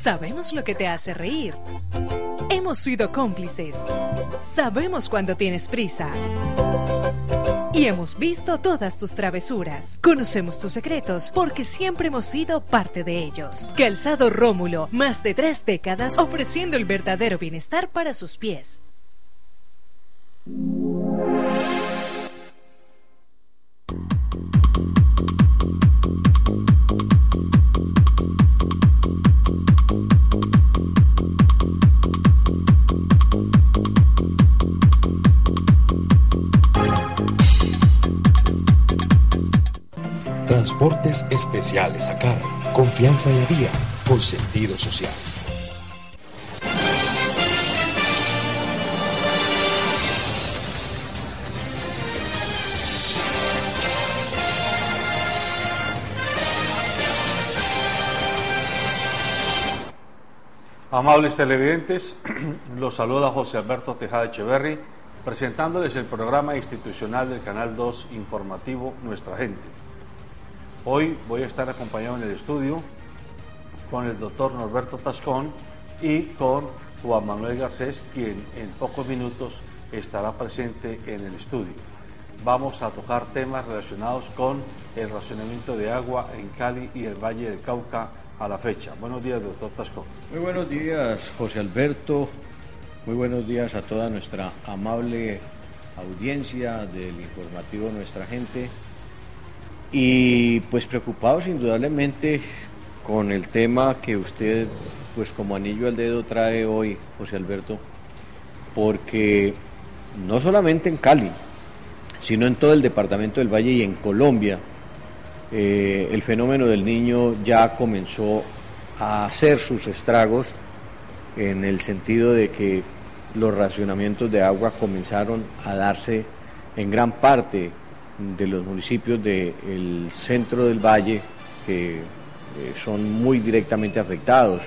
Sabemos lo que te hace reír. Hemos sido cómplices. Sabemos cuando tienes prisa. Y hemos visto todas tus travesuras. Conocemos tus secretos porque siempre hemos sido parte de ellos. Calzado Rómulo, más de 3 décadas ofreciendo el verdadero bienestar para sus pies. Transportes especiales a cargo. Confianza en la vía, con sentido social. Amables televidentes, los saluda José Alberto Tejada Echeverry, presentándoles el programa institucional del Canal 2 informativo Nuestra Gente. Hoy voy a estar acompañado en el estudio con el doctor Norberto Tascón y con Juan Manuel Garcés, quien en pocos minutos estará presente en el estudio. Vamos a tocar temas relacionados con el racionamiento de agua en Cali y el Valle del Cauca a la fecha. Buenos días, doctor Tascón. Muy buenos días, José Alberto. Muy buenos días a toda nuestra amable audiencia del informativo Nuestra Gente. Y pues preocupados indudablemente con el tema que usted pues como anillo al dedo trae hoy, José Alberto, porque no solamente en Cali, sino en todo el departamento del Valle y en Colombia, el fenómeno del Niño ya comenzó a hacer sus estragos en el sentido de que los racionamientos de agua comenzaron a darse en gran parte de los municipios del centro del valle que son muy directamente afectados,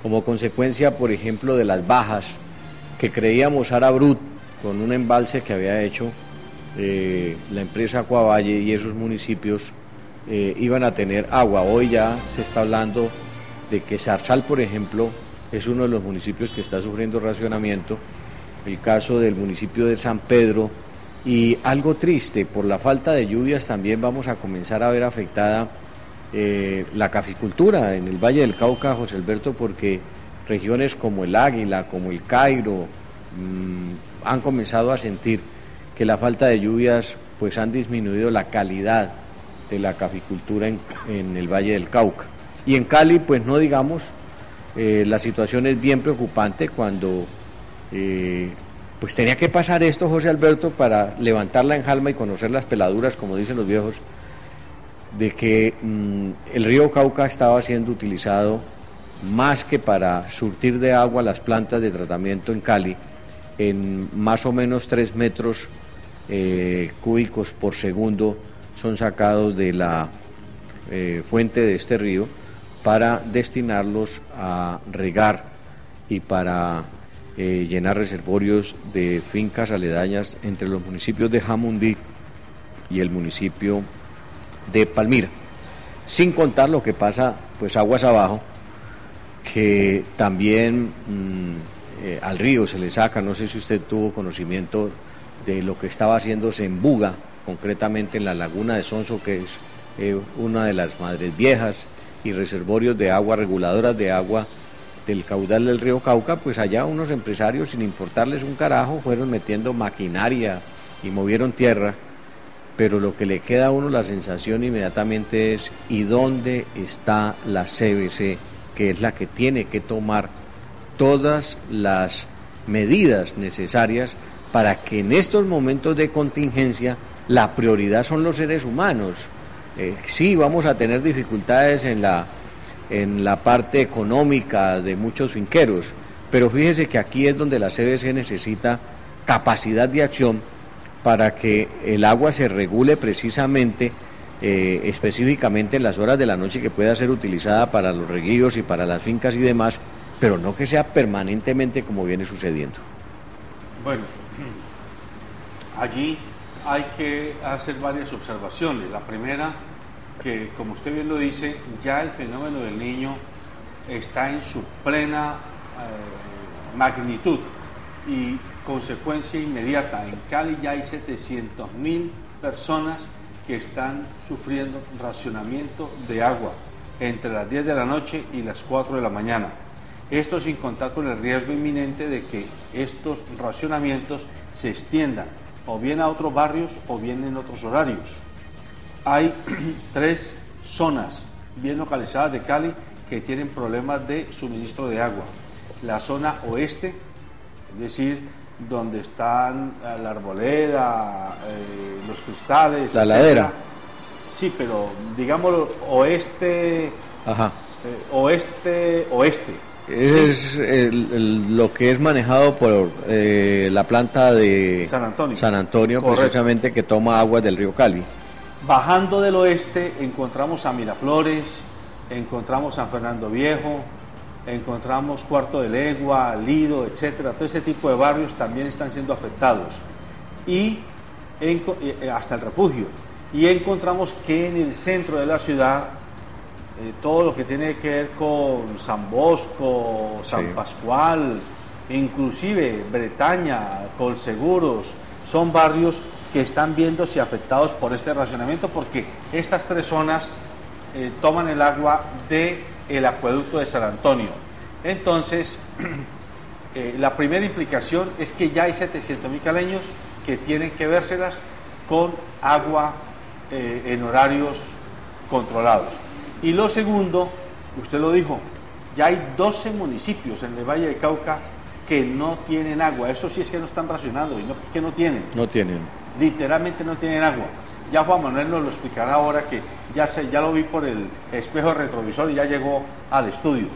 como consecuencia, por ejemplo, de las bajas que creíamos Arabrut con un embalse que había hecho la empresa Acuavalle, y esos municipios iban a tener agua. Hoy ya se está hablando de que Zarzal, por ejemplo, es uno de los municipios que está sufriendo racionamiento, el caso del municipio de San Pedro. Y algo triste, por la falta de lluvias también vamos a comenzar a ver afectada la caficultura en el Valle del Cauca, José Alberto, porque regiones como el Águila, como el Cairo, han comenzado a sentir que la falta de lluvias pues han disminuido la calidad de la caficultura en el Valle del Cauca. Y en Cali, pues no digamos, la situación es bien preocupante cuando pues tenía que pasar esto, José Alberto, para levantar la enjalma y conocer las peladuras, como dicen los viejos, de que el río Cauca estaba siendo utilizado más que para surtir de agua las plantas de tratamiento en Cali, en más o menos 3 metros cúbicos por segundo son sacados de la fuente de este río para destinarlos a regar y para llenar reservorios de fincas aledañas entre los municipios de Jamundí y el municipio de Palmira, sin contar lo que pasa pues aguas abajo, que también al río se le saca. No sé si usted tuvo conocimiento de lo que estaba haciéndose en Buga, concretamente en la laguna de Sonso, que es una de las madres viejas y reservorios de agua, reguladoras de agua del caudal del río Cauca. Pues allá unos empresarios, sin importarles un carajo, fueron metiendo maquinaria y movieron tierra, pero lo que le queda a uno la sensación inmediatamente es: ¿y dónde está la CBC, que es la que tiene que tomar todas las medidas necesarias para que en estos momentos de contingencia la prioridad son los seres humanos? Sí, vamos a tener dificultades en la parte económica de muchos finqueros, pero fíjese que aquí es donde la CBC necesita capacidad de acción para que el agua se regule precisamente, específicamente en las horas de la noche, que pueda ser utilizada para los reguíos y para las fincas y demás, pero no que sea permanentemente como viene sucediendo. Bueno, allí hay que hacer varias observaciones. La primera, que como usted bien lo dice, ya el fenómeno del Niño está en su plena magnitud y consecuencia inmediata. En Cali ya hay 700.000 personas que están sufriendo racionamiento de agua entre las 10 de la noche y las 4 de la mañana. Esto sin contar con el riesgo inminente de que estos racionamientos se extiendan o bien a otros barrios o bien en otros horarios. Hay 3 zonas bien localizadas de Cali que tienen problemas de suministro de agua. La zona oeste, es decir, donde están la Arboleda, los Cristales, la ladera. Sí, pero digámoslo oeste, oeste. Es lo que es manejado por la planta de San Antonio precisamente, que toma aguas del río Cali. Bajando del oeste encontramos a Miraflores, encontramos San Fernando Viejo, encontramos Cuarto de Legua, Lido, etcétera. Todo este tipo de barrios también están siendo afectados y hasta el Refugio. Y encontramos que en el centro de la ciudad todo lo que tiene que ver con San Bosco, San Pascual, inclusive Bretaña, Colseguros, son barrios que están viéndose afectados por este racionamiento, porque estas 3 zonas toman el agua del acueducto de San Antonio. Entonces, la primera implicación es que ya hay 700.000 caleños que tienen que vérselas con agua en horarios controlados. Y lo segundo, usted lo dijo, ya hay 12 municipios en el Valle del Cauca que no tienen agua. Eso sí es que no están racionando, y no que no tienen. No tienen. Literalmente no tienen agua. Ya Juan Manuel nos lo explicará ahora, que ya lo vi por el espejo retrovisor y ya llegó al estudio.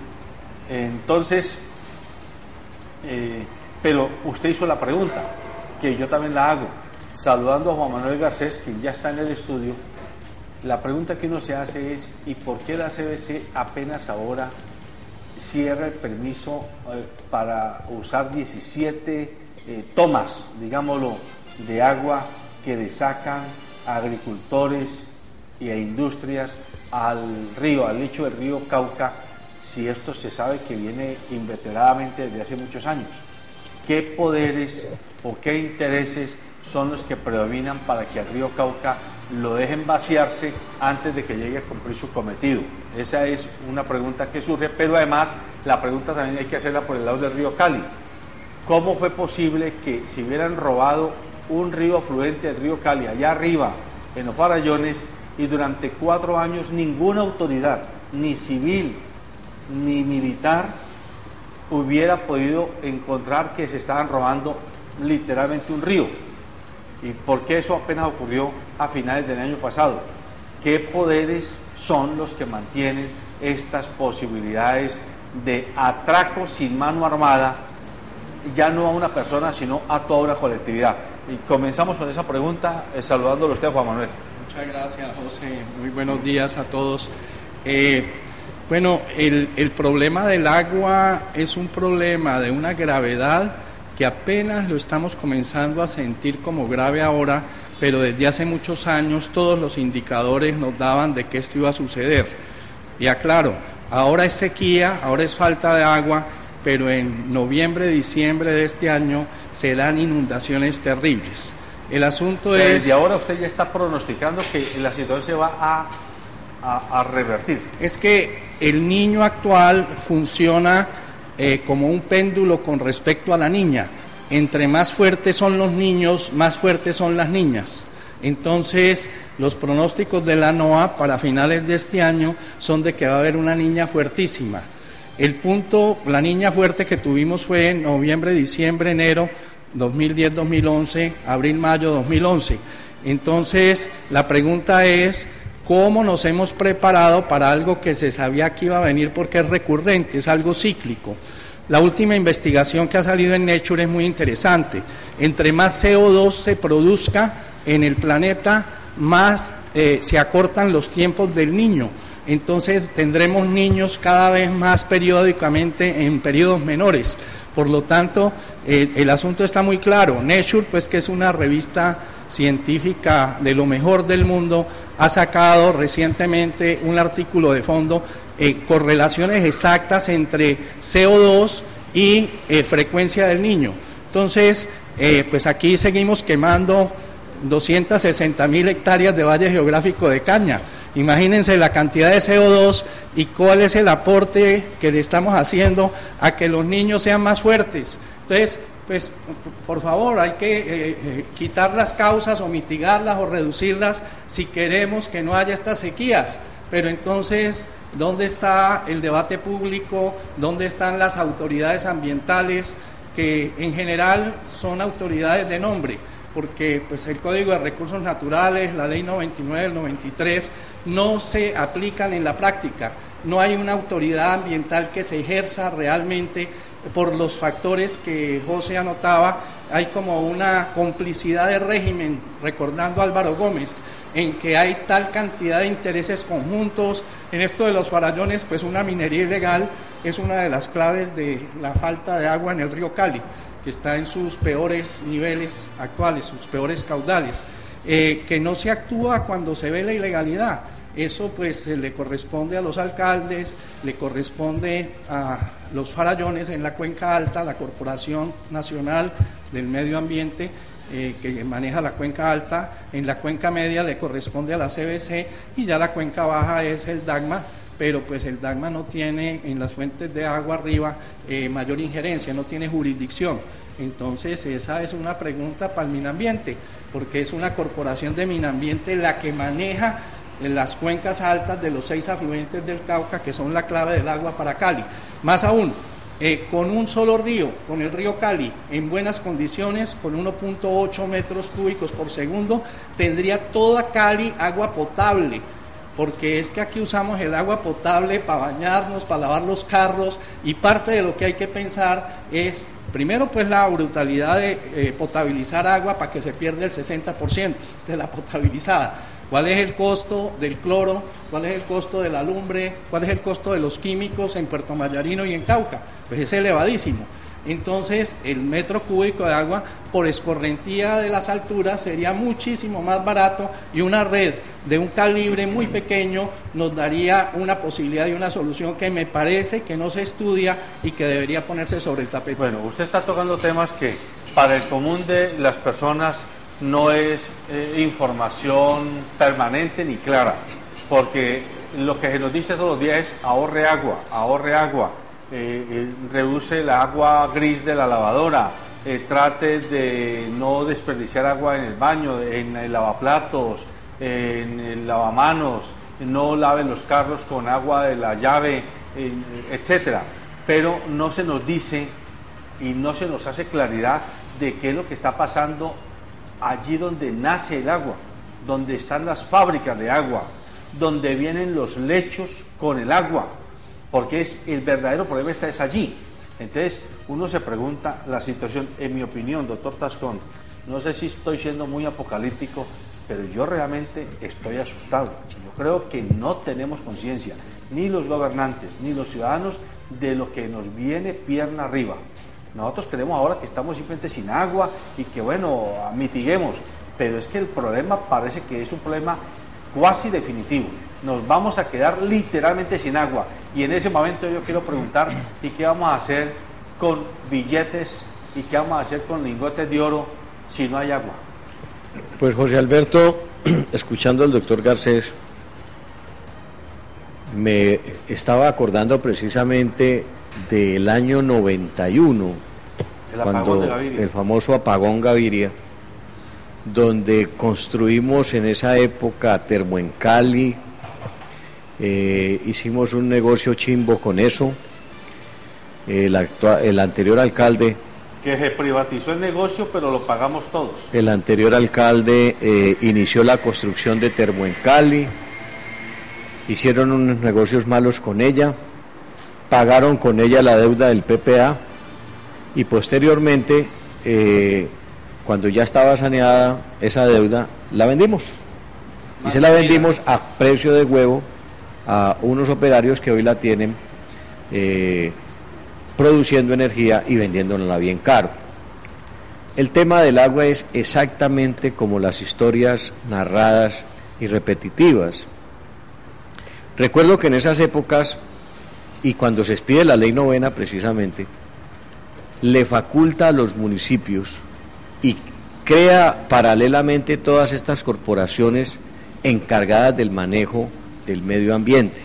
Entonces, pero usted hizo la pregunta, que yo también la hago, saludando a Juan Manuel Garcés, quien ya está en el estudio. La pregunta que uno se hace es, ¿y por qué la CBC apenas ahora cierra el permiso para usar 17 tomas, digámoslo, de agua que le sacan a agricultores e industrias al río, al lecho del río Cauca, si esto se sabe que viene inveteradamente desde hace muchos años? ¿Qué poderes o qué intereses son los que predominan para que al río Cauca lo dejen vaciarse antes de que llegue a cumplir su cometido? Esa es una pregunta que surge, pero además la pregunta también hay que hacerla por el lado del río Cali. ¿Cómo fue posible que si hubieran robado un río afluente del río Cali allá arriba, en los Farallones, y durante 4 años ninguna autoridad, ni civil ni militar, hubiera podido encontrar que se estaban robando literalmente un río? ¿Y por qué eso apenas ocurrió a finales del año pasado? ¿Qué poderes son los que mantienen estas posibilidades de atraco sin mano armada, ya no a una persona, sino a toda una colectividad? Y comenzamos con esa pregunta, saludándolo a usted, Juan Manuel. Muchas gracias, José. Muy buenos días a todos. Bueno, el problema del agua es un problema de una gravedad que apenas lo estamos comenzando a sentir como grave ahora, pero desde hace muchos años todos los indicadores nos daban de que esto iba a suceder. Y aclaro, ahora es sequía, ahora es falta de agua, pero en noviembre, diciembre de este año serán inundaciones terribles. El asunto es... Desde ahora usted ya está pronosticando que la situación se va a revertir. Es que el niño actual funciona como un péndulo con respecto a la niña. Entre más fuertes son los niños, más fuertes son las niñas. Entonces, los pronósticos de la NOAA para finales de este año son de que va a haber una niña fuertísima. El punto, la niña fuerte que tuvimos fue en noviembre, diciembre, enero 2010, 2011, abril, mayo 2011. Entonces, la pregunta es, ¿cómo nos hemos preparado para algo que se sabía que iba a venir porque es recurrente, es algo cíclico? La última investigación que ha salido en Nature es muy interesante. Entre más CO2 se produzca en el planeta, más se acortan los tiempos del niño. Entonces tendremos niños cada vez más periódicamente en periodos menores. Por lo tanto, el asunto está muy claro. Nature, pues, que es una revista científica de lo mejor del mundo, ha sacado recientemente un artículo de fondo correlaciones exactas entre CO2 y frecuencia del niño. Entonces, pues aquí seguimos quemando 260.000 hectáreas de valle geográfico de caña. Imagínense la cantidad de CO2 y cuál es el aporte que le estamos haciendo a que los niños sean más fuertes. Entonces, pues por favor, hay que quitar las causas o mitigarlas o reducirlas si queremos que no haya estas sequías. Pero entonces, ¿dónde está el debate público? ¿Dónde están las autoridades ambientales, que en general son autoridades de nombre? Porque pues el Código de Recursos Naturales, la Ley 99 del 93, no se aplican en la práctica. No hay una autoridad ambiental que se ejerza realmente por los factores que José anotaba. Hay como una complicidad de régimen, recordando a Álvaro Gómez, en que hay tal cantidad de intereses conjuntos. En esto de los farallones, pues una minería ilegal es una de las claves de la falta de agua en el río Cali, que está en sus peores niveles actuales, sus peores caudales, que no se actúa cuando se ve la ilegalidad. Eso pues le corresponde a los alcaldes, le corresponde a los farallones en la Cuenca Alta, la Corporación Nacional del Medio Ambiente, que maneja la Cuenca Alta. En la Cuenca Media le corresponde a la CBC y ya la Cuenca Baja es el DAGMA, pero pues el DAGMA no tiene en las fuentes de agua arriba mayor injerencia, no tiene jurisdicción. Entonces esa es una pregunta para el Minambiente, porque es una corporación de Minambiente la que maneja las cuencas altas de los 6 afluentes del Cauca, que son la clave del agua para Cali. Más aún, con un solo río, con el río Cali, en buenas condiciones, con 1.8 metros cúbicos por segundo, tendría toda Cali agua potable, porque es que aquí usamos el agua potable para bañarnos, para lavar los carros, y parte de lo que hay que pensar es, primero, pues la brutalidad de potabilizar agua para que se pierda el 60% de la potabilizada. ¿Cuál es el costo del cloro? ¿Cuál es el costo de la lumbre? ¿Cuál es el costo de los químicos en Puerto Mayarino y en Cauca? Pues es elevadísimo. Entonces, el metro cúbico de agua por escorrentía de las alturas sería muchísimo más barato, y una red de un calibre muy pequeño nos daría una posibilidad y una solución que me parece que no se estudia y que debería ponerse sobre el tapete. Bueno, usted está tocando temas que para el común de las personas no es información permanente ni clara, porque lo que se nos dice todos los días es ahorre agua, reduce el agua gris de la lavadora, trate de no desperdiciar agua en el baño, en el lavaplatos, en el lavamanos, no lave los carros con agua de la llave, etcétera. Pero no se nos dice y no se nos hace claridad de qué es lo que está pasando allí donde nace el agua, donde están las fábricas de agua, donde vienen los lechos con el agua, porque el verdadero problema está allí. Entonces uno se pregunta la situación. En mi opinión, doctor Tascón, no sé si estoy siendo muy apocalíptico, pero yo realmente estoy asustado. Yo creo que no tenemos conciencia, ni los gobernantes, ni los ciudadanos, de lo que nos viene pierna arriba. Nosotros creemos ahora que estamos simplemente sin agua y que bueno, mitiguemos, pero es que el problema parece que es un problema cuasi definitivo. Nos vamos a quedar literalmente sin agua, y en ese momento yo quiero preguntar, ¿y qué vamos a hacer con billetes y qué vamos a hacer con lingotes de oro si no hay agua? Pues José Alberto, escuchando al doctor Garcés, me estaba acordando precisamente del año 91, cuando el famoso apagón Gaviria, donde construimos en esa época termo en Cali, hicimos un negocio chimbo con eso. El anterior alcalde, que se privatizó el negocio, pero lo pagamos todos. El anterior alcalde inició la construcción de termo en Cali, hicieron unos negocios malos con ella, pagaron con ella la deuda del PPA, y posteriormente, cuando ya estaba saneada esa deuda, la vendimos. Y se la vendimos a precio de huevo a unos operarios que hoy la tienen produciendo energía y vendiéndola bien caro. El tema del agua es exactamente como las historias narradas y repetitivas. Recuerdo que en esas épocas, y cuando se expide la ley novena precisamente, le faculta a los municipios y crea paralelamente todas estas corporaciones encargadas del manejo del medio ambiente.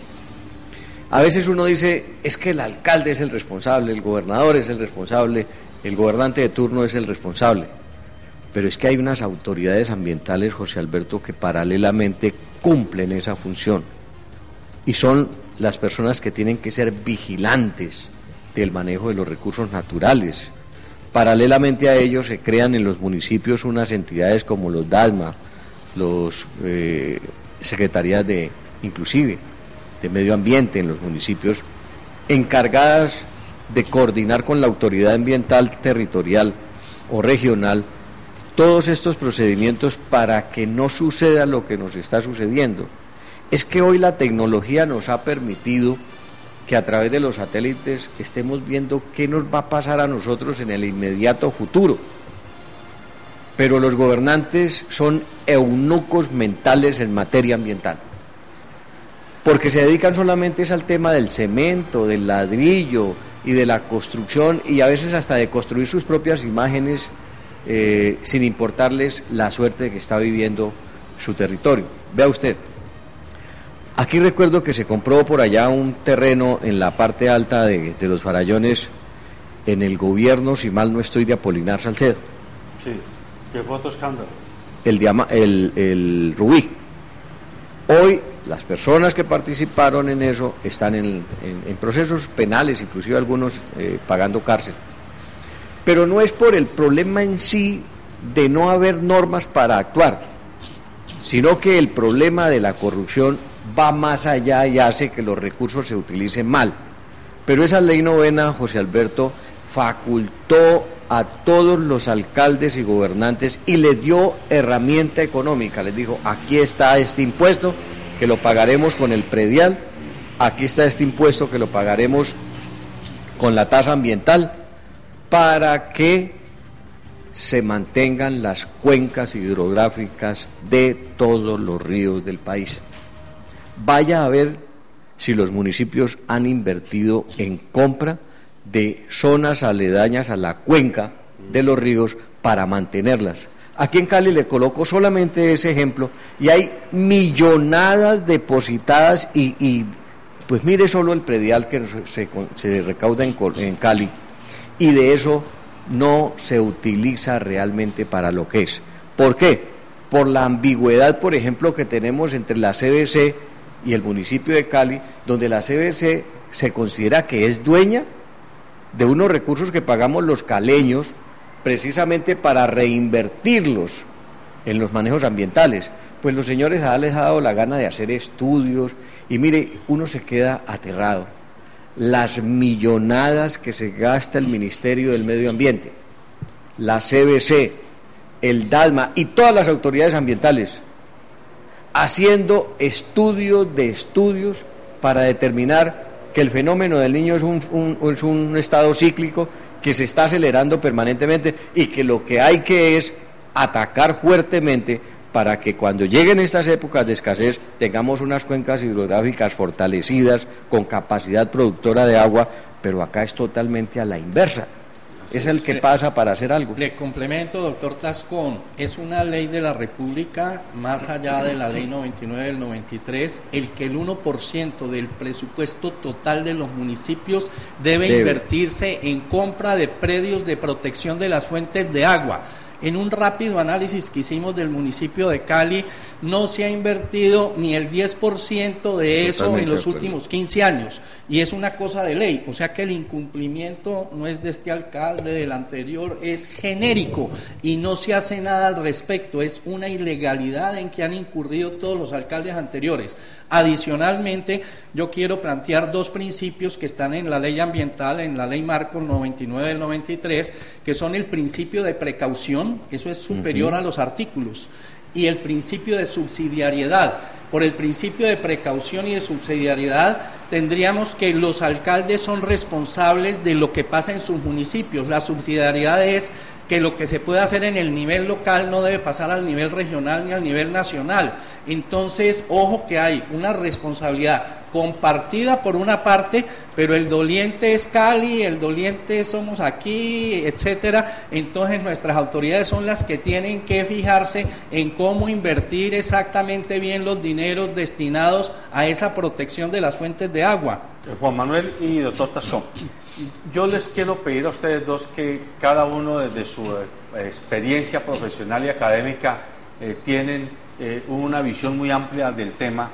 A veces uno dice, es que el alcalde es el responsable, el gobernador es el responsable, el gobernante de turno es el responsable, pero es que hay unas autoridades ambientales, José Alberto, que paralelamente cumplen esa función, y son las personas que tienen que ser vigilantes del manejo de los recursos naturales. Paralelamente a ellos se crean en los municipios unas entidades como los DASMA, los secretarías inclusive de medio ambiente en los municipios, encargadas de coordinar con la autoridad ambiental territorial o regional todos estos procedimientos para que no suceda lo que nos está sucediendo. Es que hoy la tecnología nos ha permitido que a través de los satélites estemos viendo qué nos va a pasar a nosotros en el inmediato futuro. Pero los gobernantes son eunucos mentales en materia ambiental, porque se dedican solamente al tema del cemento, del ladrillo y de la construcción, y a veces hasta de construir sus propias imágenes sin importarles la suerte que está viviendo su territorio. Vea usted, aquí recuerdo que se compró por allá un terreno en la parte alta de los Farallones, en el gobierno, si mal no estoy, de Apolinar Salcedo. Sí, ¿qué fue otro escándalo? El Rubí. Hoy las personas que participaron en eso están en procesos penales, inclusive algunos pagando cárcel. Pero no es por el problema en sí de no haber normas para actuar, sino que el problema de la corrupción va más allá y hace que los recursos se utilicen mal. Pero esa ley novena, José Alberto, facultó a todos los alcaldes y gobernantes y les dio herramienta económica. Les dijo, aquí está este impuesto que lo pagaremos con el predial, aquí está este impuesto que lo pagaremos con la tasa ambiental, para que se mantengan las cuencas hidrográficas de todos los ríos del país. Vaya a ver si los municipios han invertido en compra de zonas aledañas a la cuenca de los ríos para mantenerlas. Aquí en Cali le coloco solamente ese ejemplo y hay millonadas depositadas y pues mire solo el predial que se recauda en Cali, y de eso no se utiliza realmente para lo que es. ¿Por qué? Por la ambigüedad, por ejemplo, que tenemos entre la CBC y el municipio de Cali, donde la CBC se considera que es dueña de unos recursos que pagamos los caleños precisamente para reinvertirlos en los manejos ambientales. Pues los señores les ha dado la gana de hacer estudios y mire, uno se queda aterrado. Las millonadas que se gasta el Ministerio del Medio Ambiente, la CBC, el DASMA y todas las autoridades ambientales haciendo estudios de estudios para determinar que el fenómeno del Niño es un estado cíclico que se está acelerando permanentemente y que lo que hay que es atacar fuertemente para que cuando lleguen estas épocas de escasez tengamos unas cuencas hidrográficas fortalecidas con capacidad productora de agua, pero acá es totalmente a la inversa. Es el que pasa para hacer algo. Le complemento, doctor Tascón, es una ley de la República, más allá de la ley 99 del 93, el que el 1% del presupuesto total de los municipios debe invertirse en compra de predios de protección de las fuentes de agua. En un rápido análisis que hicimos del municipio de Cali, no se ha invertido ni el 10% de eso en los últimos 15 años, y es una cosa de ley, o sea que el incumplimiento no es de este alcalde, del anterior, es genérico, y no se hace nada al respecto, es una ilegalidad en que han incurrido todos los alcaldes anteriores. Adicionalmente, yo quiero plantear dos principios que están en la ley ambiental, en la ley marco 99 del 93, que son el principio de precaución, eso es superior a los artículos, y el principio de subsidiariedad. Por el principio de precaución y de subsidiariedad tendríamos que los alcaldes son responsables de lo que pasa en sus municipios. La subsidiariedad es que lo que se puede hacer en el nivel local no debe pasar al nivel regional ni al nivel nacional. Entonces, ojo que hay una responsabilidad compartida por una parte, pero el doliente es Cali, el doliente somos aquí, etcétera. Entonces nuestras autoridades son las que tienen que fijarse en cómo invertir exactamente bien los dineros destinados a esa protección de las fuentes de agua. Juan Manuel y doctor Tascón, yo les quiero pedir a ustedes dos que cada uno desde su experiencia profesional y académica tienen una visión muy amplia del tema.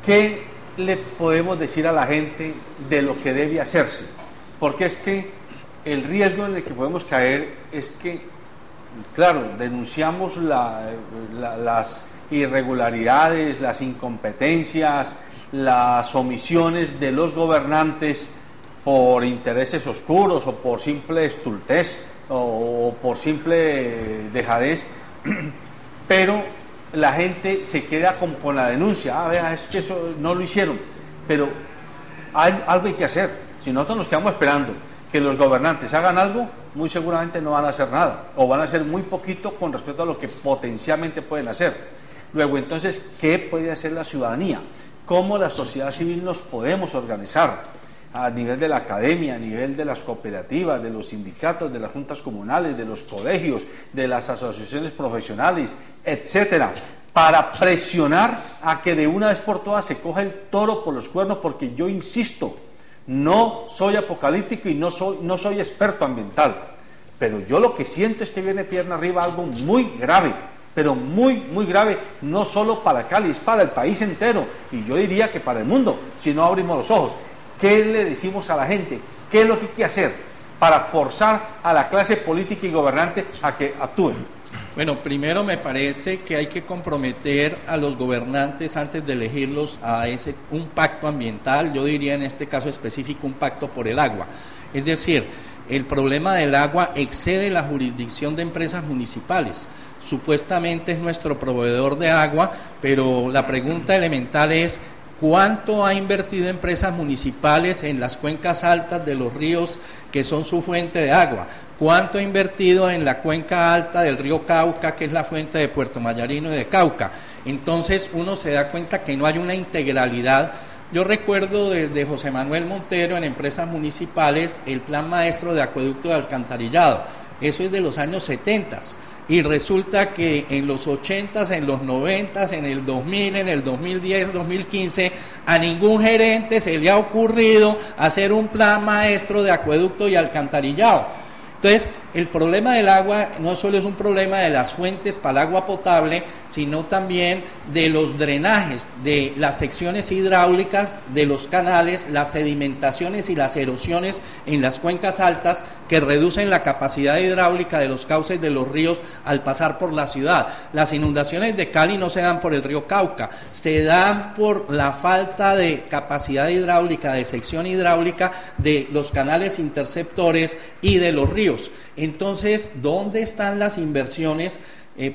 ¿Qué le podemos decir a la gente de lo que debe hacerse? Porque es que el riesgo en el que podemos caer es que, claro, denunciamos las irregularidades, las incompetencias, las omisiones de los gobernantes por intereses oscuros o por simple estultez o por simple dejadez, pero la gente se queda con la denuncia. Vea, es que eso no lo hicieron, pero algo hay que hacer. Si nosotros nos quedamos esperando que los gobernantes hagan algo, muy seguramente no van a hacer nada, o van a hacer muy poquito con respecto a lo que potencialmente pueden hacer. Luego, entonces, ¿qué puede hacer la ciudadanía? ¿Cómo la sociedad civil nos podemos organizar? A nivel de la academia, a nivel de las cooperativas, de los sindicatos, de las juntas comunales, de los colegios, de las asociaciones profesionales, etcétera, para presionar a que de una vez por todas se coja el toro por los cuernos, porque yo insisto, no soy apocalíptico y no soy experto ambiental, pero yo lo que siento es que viene pierna arriba algo muy grave, pero muy, muy grave, no solo para Cali, es para el país entero, y yo diría que para el mundo, si no abrimos los ojos. ¿Qué le decimos a la gente? ¿Qué es lo que hay que hacer para forzar a la clase política y gobernante a que actúen? Bueno, primero me parece que hay que comprometer a los gobernantes antes de elegirlos a un pacto ambiental, yo diría en este caso específico un pacto por el agua. Es decir, el problema del agua excede la jurisdicción de empresas municipales. Supuestamente es nuestro proveedor de agua, pero la pregunta elemental es: ¿cuánto ha invertido empresas municipales en las cuencas altas de los ríos que son su fuente de agua? ¿Cuánto ha invertido en la cuenca alta del río Cauca, que es la fuente de Puerto Mayarino y de Cauca? Entonces uno se da cuenta que no hay una integralidad. Yo recuerdo desde José Manuel Montero en empresas municipales el plan maestro de acueducto de alcantarillado. Eso es de los años 70. Y resulta que en los 80, en los 90, en el 2000, en el 2010, 2015, a ningún gerente se le ha ocurrido hacer un plan maestro de acueducto y alcantarillado. Entonces, el problema del agua no solo es un problema de las fuentes para el agua potable, sino también de los drenajes, de las secciones hidráulicas de los canales, las sedimentaciones y las erosiones en las cuencas altas que reducen la capacidad hidráulica de los cauces de los ríos al pasar por la ciudad. Las inundaciones de Cali no se dan por el río Cauca, se dan por la falta de capacidad hidráulica, de sección hidráulica de los canales interceptores y de los ríos. Entonces, ¿dónde están las inversiones?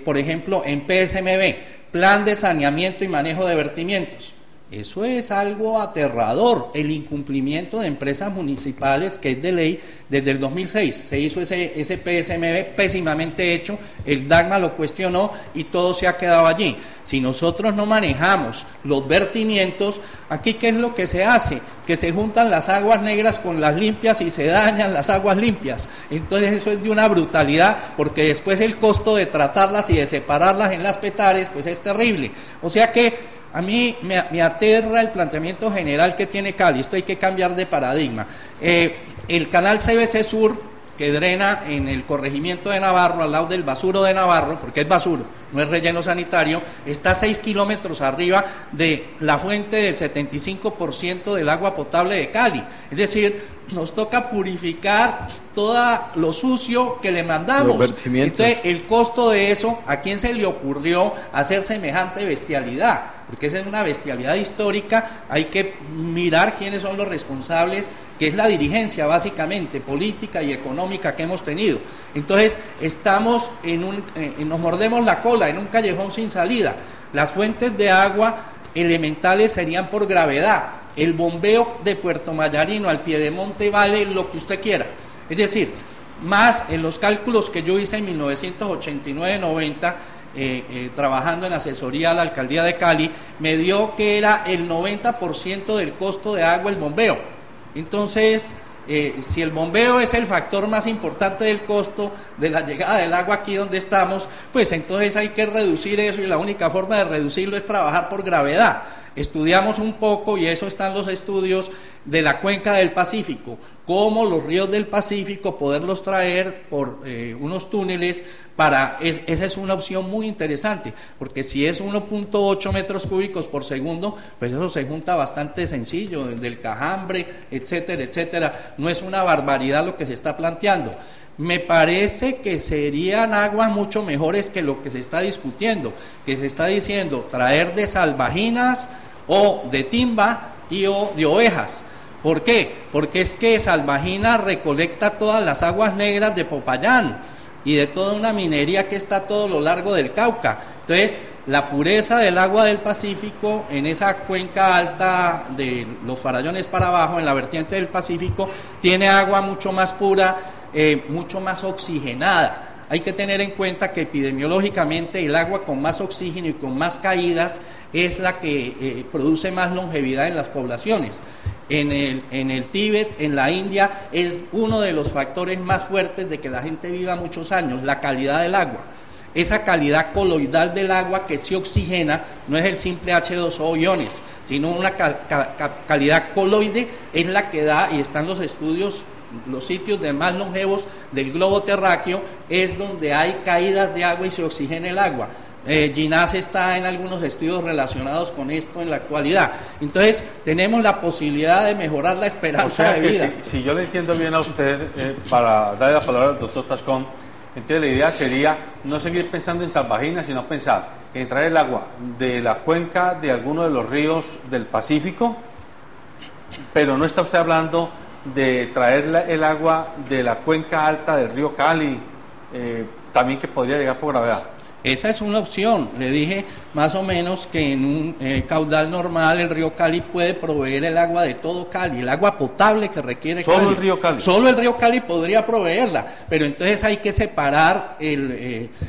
Por ejemplo, en PSMB, Plan de Saneamiento y Manejo de Vertimientos. Eso es algo aterrador, el incumplimiento de empresas municipales, que es de ley. Desde el 2006 se hizo ese PSMB pésimamente hecho, el DACMA lo cuestionó y todo se ha quedado allí. Si nosotros no manejamos los vertimientos, aquí ¿qué es lo que se hace? Que se juntan las aguas negras con las limpias y se dañan las aguas limpias. Entonces eso es de una brutalidad, porque después el costo de tratarlas y de separarlas en las petares pues es terrible. O sea que a mí me aterra el planteamiento general que tiene Cali. Esto hay que cambiar de paradigma. El canal CBC Sur, que drena en el corregimiento de Navarro, al lado del basuro de Navarro, porque es basuro, no es relleno sanitario, está a 6 kilómetros arriba de la fuente del 75% del agua potable de Cali. Es decir, nos toca purificar todo lo sucio que le mandamos. Entonces, el costo de eso, ¿a quién se le ocurrió hacer semejante bestialidad? Porque esa es una bestialidad histórica. Hay que mirar quiénes son los responsables, que es la dirigencia básicamente política y económica que hemos tenido. Entonces estamos nos mordemos la cola en un callejón sin salida. Las fuentes de agua elementales serían por gravedad. El bombeo de Puerto Mayarino al Piedemonte vale lo que usted quiera. Es decir, más en los cálculos que yo hice en 1989-90, trabajando en asesoría a la Alcaldía de Cali, me dio que era el 90% del costo de agua el bombeo. Entonces, si el bombeo es el factor más importante del costo de la llegada del agua aquí donde estamos, pues entonces hay que reducir eso, y la única forma de reducirlo es trabajar por gravedad. Estudiamos un poco, y eso están los estudios de la cuenca del Pacífico, cómo los ríos del Pacífico poderlos traer por unos túneles esa es una opción muy interesante, porque si es 1.8 metros cúbicos por segundo, pues eso se junta bastante sencillo, desde el Cajambre, etcétera, etcétera. No es una barbaridad lo que se está planteando. Me parece que serían aguas mucho mejores que lo que se está discutiendo, que se está diciendo traer de Salvajinas o de Timba o de Ovejas. ¿Por qué? Porque es que Salvajina recolecta todas las aguas negras de Popayán y de toda una minería que está a todo lo largo del Cauca. Entonces, la pureza del agua del Pacífico en esa cuenca alta de los Farallones para abajo, en la vertiente del Pacífico, tiene agua mucho más pura, mucho más oxigenada. Hay que tener en cuenta que epidemiológicamente el agua con más oxígeno y con más caídas es la que produce más longevidad en las poblaciones. En el Tíbet, en la India, es uno de los factores más fuertes de que la gente viva muchos años, la calidad del agua. Esa calidad coloidal del agua que se oxigena no es el simple H2O iones, sino una calidad coloide, es la que da, y están los estudios, los sitios de más longevos del globo terráqueo, es donde hay caídas de agua y se oxigena el agua. Ginás está en algunos estudios relacionados con esto en la actualidad. Entonces, tenemos la posibilidad de mejorar la esperanza de vida. Si yo le entiendo bien a usted, para darle la palabra al doctor Tascón, entonces la idea sería no seguir pensando en Salvajinas, sino pensar en traer el agua de la cuenca de alguno de los ríos del Pacífico, pero no está usted hablando de traer el agua de la cuenca alta del río Cali, también, que podría llegar por gravedad. Esa es una opción. Le dije más o menos que en un caudal normal el río Cali puede proveer el agua de todo Cali, el agua potable que requiere Cali. ¿Solo el río Cali? Solo el río Cali podría proveerla, pero entonces hay que separar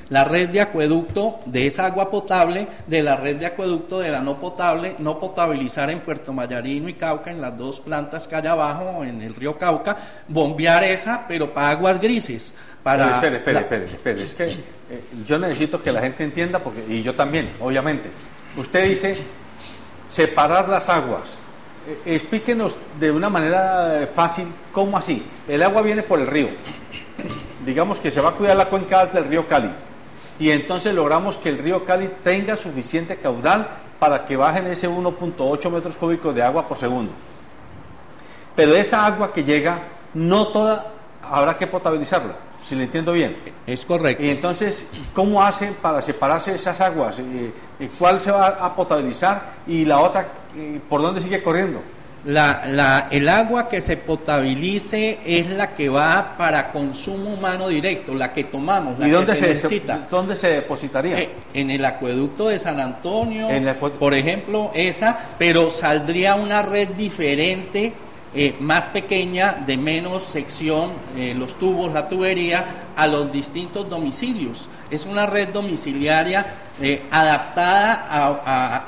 la red de acueducto de esa agua potable de la red de acueducto de la no potable, no potabilizar en Puerto Mayarino y Cauca, en las dos plantas que hay abajo en el río Cauca, bombear esa, pero para aguas grises. Espere, es que yo necesito que la gente entienda, y yo también, obviamente. Usted dice separar las aguas. Explíquenos de una manera fácil, ¿cómo así? El agua viene por el río, digamos que se va a cuidar la cuenca alta del río Cali, y entonces logramos que el río Cali tenga suficiente caudal para que bajen ese 1.8 metros cúbicos de agua por segundo. Pero esa agua que llega, no toda habrá que potabilizarla, si le entiendo bien. Es correcto. Y entonces, ¿cómo hacen para separarse esas aguas? ¿Cuál se va a potabilizar y la otra por dónde sigue corriendo? El agua que se potabilice es la que va para consumo humano directo, la que tomamos, la ¿Y dónde que se necesita. ¿Dónde se depositaría? En el acueducto de San Antonio, por ejemplo, pero saldría una red diferente, más pequeña, de menos sección, los tubos, la tubería, a los distintos domicilios. Es una red domiciliaria adaptada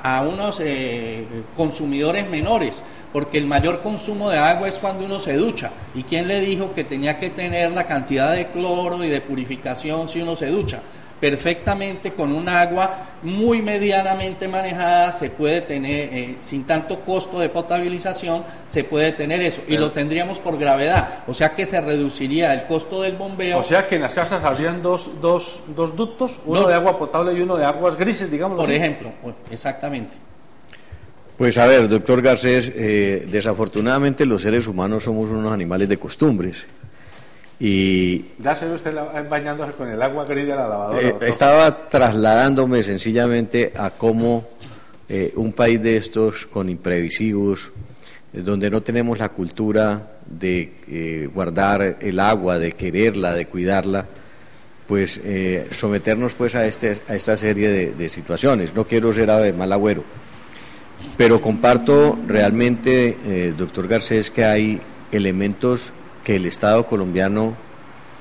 a unos consumidores menores, porque el mayor consumo de agua es cuando uno se ducha. ¿Y quién le dijo que tenía que tener la cantidad de cloro y de purificación si uno se ducha? Perfectamente, con un agua muy medianamente manejada se puede tener, sin tanto costo de potabilización, se puede tener eso, y lo tendríamos por gravedad, o sea que se reduciría el costo del bombeo. O sea que en las casas habrían dos ductos, uno de agua potable y uno de aguas grises, digamos. Por ejemplo, exactamente. Pues a ver, doctor Garcés, desafortunadamente los seres humanos somos unos animales de costumbres. Y ya se ve usted bañándose con el agua gris de la lavadora. Estaba trasladándome sencillamente a cómo un país de estos con imprevisivos, donde no tenemos la cultura de guardar el agua, de quererla, de cuidarla, pues someternos pues a esta serie de situaciones. No quiero ser de mal agüero, pero comparto realmente, doctor Garcés, que hay elementos que el Estado colombiano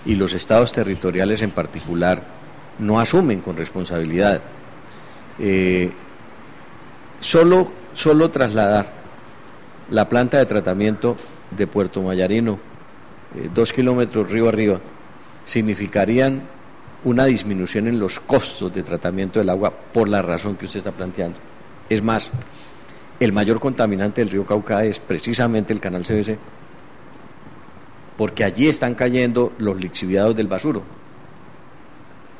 y los estados territoriales en particular no asumen con responsabilidad. Solo trasladar la planta de tratamiento de Puerto Mayarino 2 kilómetros río arriba significarían una disminución en los costos de tratamiento del agua por la razón que usted está planteando. Es más, el mayor contaminante del río Cauca es precisamente el canal CBC, porque allí están cayendo los lixiviados del basuro.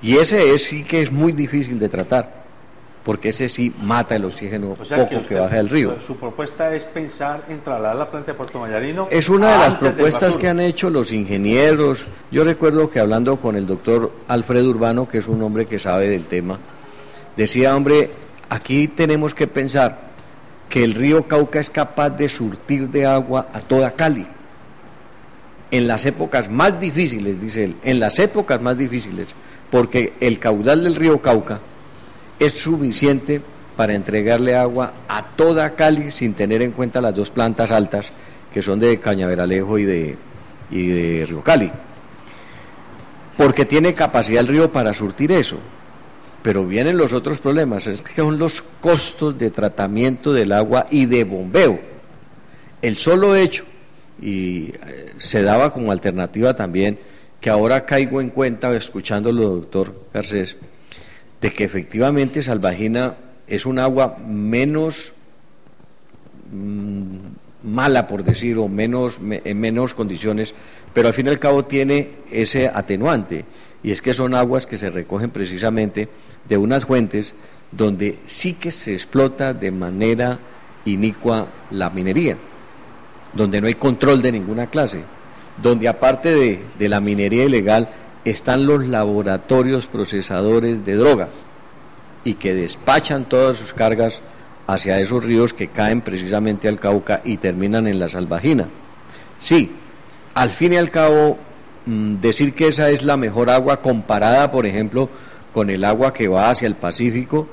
Y ese sí que es muy difícil de tratar, porque ese sí mata el oxígeno poco que baja del río. Su propuesta es pensar en trasladar la planta de Puerto Mayarino. Es una de las propuestas que han hecho los ingenieros. Yo recuerdo que hablando con el doctor Alfredo Urbano, que es un hombre que sabe del tema, decía, hombre, aquí tenemos que pensar que el río Cauca es capaz de surtir de agua a toda Cali. En las épocas más difíciles, dice él, en las épocas más difíciles, porque el caudal del río Cauca es suficiente para entregarle agua a toda Cali sin tener en cuenta las dos plantas altas que son de Cañaveralejo y de Río Cali, porque tiene capacidad el río para surtir eso. Pero vienen los otros problemas, es que son los costos de tratamiento del agua y de bombeo. El solo hecho, y se daba como alternativa también, que ahora caigo en cuenta escuchándolo, doctor Garcés, de que efectivamente Salvajina es un agua menos mala, por decir, o en menos condiciones, pero al fin y al cabo tiene ese atenuante, y es que son aguas que se recogen precisamente de unas fuentes donde sí que se explota de manera inicua la minería, donde no hay control de ninguna clase, donde aparte de la minería ilegal están los laboratorios procesadores de droga y que despachan todas sus cargas hacia esos ríos que caen precisamente al Cauca y terminan en la Salvajina. Sí, al fin y al cabo, decir que esa es la mejor agua comparada, por ejemplo, con el agua que va hacia el Pacífico,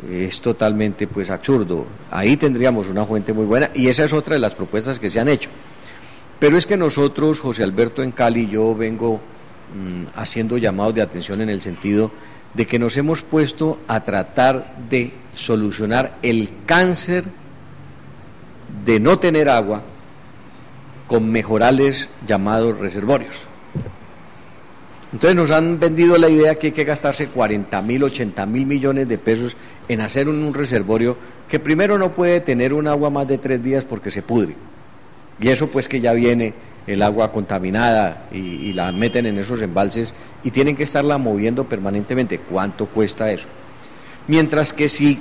es totalmente pues absurdo. Ahí tendríamos una fuente muy buena y esa es otra de las propuestas que se han hecho. Pero es que nosotros, José Alberto, en Cali, yo vengo haciendo llamados de atención en el sentido de que nos hemos puesto a tratar de solucionar el cáncer de no tener agua con mejorales llamados reservorios. Entonces nos han vendido la idea que hay que gastarse 40.000, 80.000 millones de pesos en hacer un reservorio que primero no puede tener un agua más de 3 días porque se pudre. Y eso pues que ya viene el agua contaminada y la meten en esos embalses y tienen que estarla moviendo permanentemente. ¿Cuánto cuesta eso? Mientras que si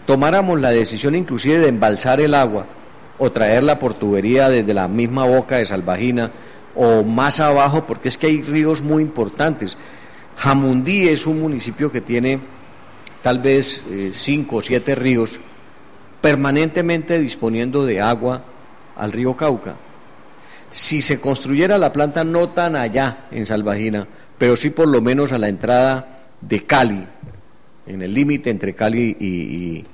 tomáramos la decisión inclusive de embalsar el agua o traerla por tubería desde la misma boca de Salvajina o más abajo, porque es que hay ríos muy importantes. Jamundí es un municipio que tiene tal vez 5 o 7 ríos permanentemente disponiendo de agua al río Cauca. Si se construyera la planta no tan allá en Salvajina, pero sí por lo menos a la entrada de Cali, en el límite entre Cali